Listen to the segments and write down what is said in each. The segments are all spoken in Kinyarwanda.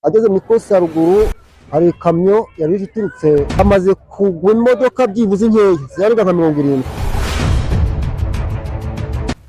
ageze mu ikosi ya ruguru hari ikamyo yari iturutse amaze kugwa imodoka byibuze nkeya zirenga nka 70.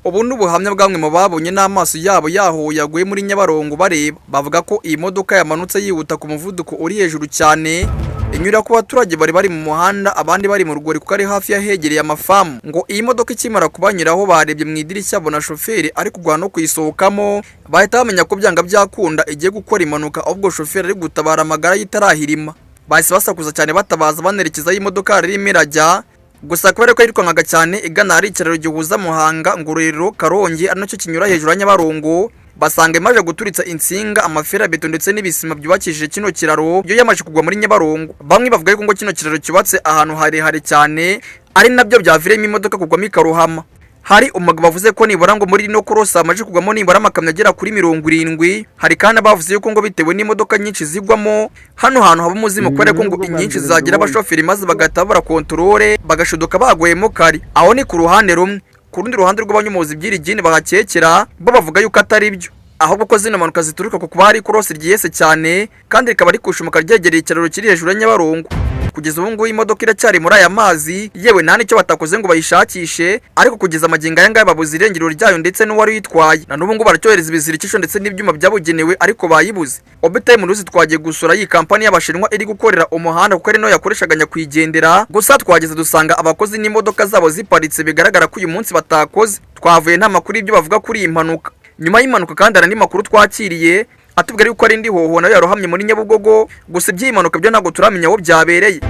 Ubu n'ubuhamya bwamwe mu babonye n'amaso yabo yahuye yaguye muri Nyabarongo bareba, bavuga ko iyi modoka yamanutse yihuta ku muvuduko uri hejuru cyane, inyura ku baturage bari mu muhanda, abandi bari mu rugori kuko ari hafi yahegereye amafamu. Ngo iyi modoka ikimara kubanyuraho barebye mu idirishya bona shoferi ari kugwa no kuyisohokamo, bahita bamenya ko byanga byakunda igiye gukora impanuka, ahubwo shoferi ari gutabara amagara yitarahirima. Bahise basakuza cyane batabaza banerekeza y'imodoka yari irimo irajya. Gusa kubera ko yirukankaga cyane igana hari ikiraro gihuza Muhanga, Ngororero, Karongi ari nacyo kinyura hejuru ya Nyabarongo, basanga imaje guturitsa insinga, amafera beto ndetse n'ibisima byubakishije kino kiraro byo yamaje kugwa muri Nyabarongo. Bamwe bavuga yuko ngo kino kiraro cyubatse ahantu harehare cyane, ari nabyo byaviremo imodoka kugwamo ikarohama. Hari umugabo bavuze ko nibura ngo muri no korosa amaje kugwamo nibura amakamyo agera kuri 70. Hari kandi bavuze yuko ngo bitewe n'imodoka nyinshi zigwamo hano hantu haba umuzimo kubera ko ngo inyinshi zagira abashoferi maze bagatabura kontrole bagashuduka bagwemo kari. Aho ni ku ruhande rumwe. Ku rundi ruhande rw'abanyumuzi by'irigini bahakekera bo bavuga yuko atari byo, ahubwo ko zino manuka zituruka ku kuba hari korosi ryese cyane kandi rikaba rikushumuka ryegereye ikiraro kiri hejuru ya Nyabarongo. Kugeza ubu ngubu imodoka iracyari muri aya mazi, yewe nta nicyo batakoze ngo bayishakishe, ariko kugeza amagingo aya ngaya babuze irengero ryayo ndetse n'uwari yitwaye. Na n'ubu ngubu baracyohereza ibizirikisho ndetse n'ibyuma byabugenewe ariko bayibuze. Obetime Ruzi twagiye gusura iyi kampani y'abashinwa iri gukorera umuhanda kuko ari no yakoreshaga nyakwigendera. Gusa twageze dusanga abakozi n'imodoka zabo ziparitse, bigaragara ko uyu munsi batakoze. Twavuye nta makuru y'ibyo bavuga kuri iyi mpanuka. Nyuma y'impanuka kandi hari andi makuru twakiriye atubwira yuko ari indi hoho nayo yarohamye muri Nyabugogo. Gusa iby'impanuka byo ntabwo turamenya aho byabereye.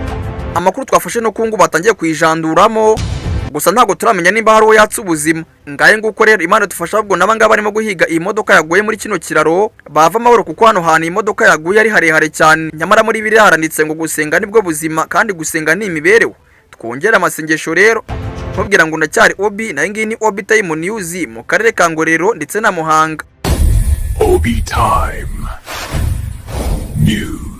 Amakuru twafashe no kungu batangiye kwijanduramo, gusa ntabwo turamenya nimba hari uwo yatse ubuzima. Ngaye nguko rero Imana dufasha ahubwo nabanga barimo guhiga iyi modoka yaguye muri kino kiraro bava amahoro, kuko hano hantu iyi modoka yaguye ari harehare cyane. Nyamara muri biri haranitse ngo gusenga nibwo buzima kandi gusenga ni imibereho. Twongera amasengesho rero nkubwira ngo ndacyari Obi, nayo ngiyi ni Obitime News mu karere ka Ngororero ndetse na Muhanga. Obitime News.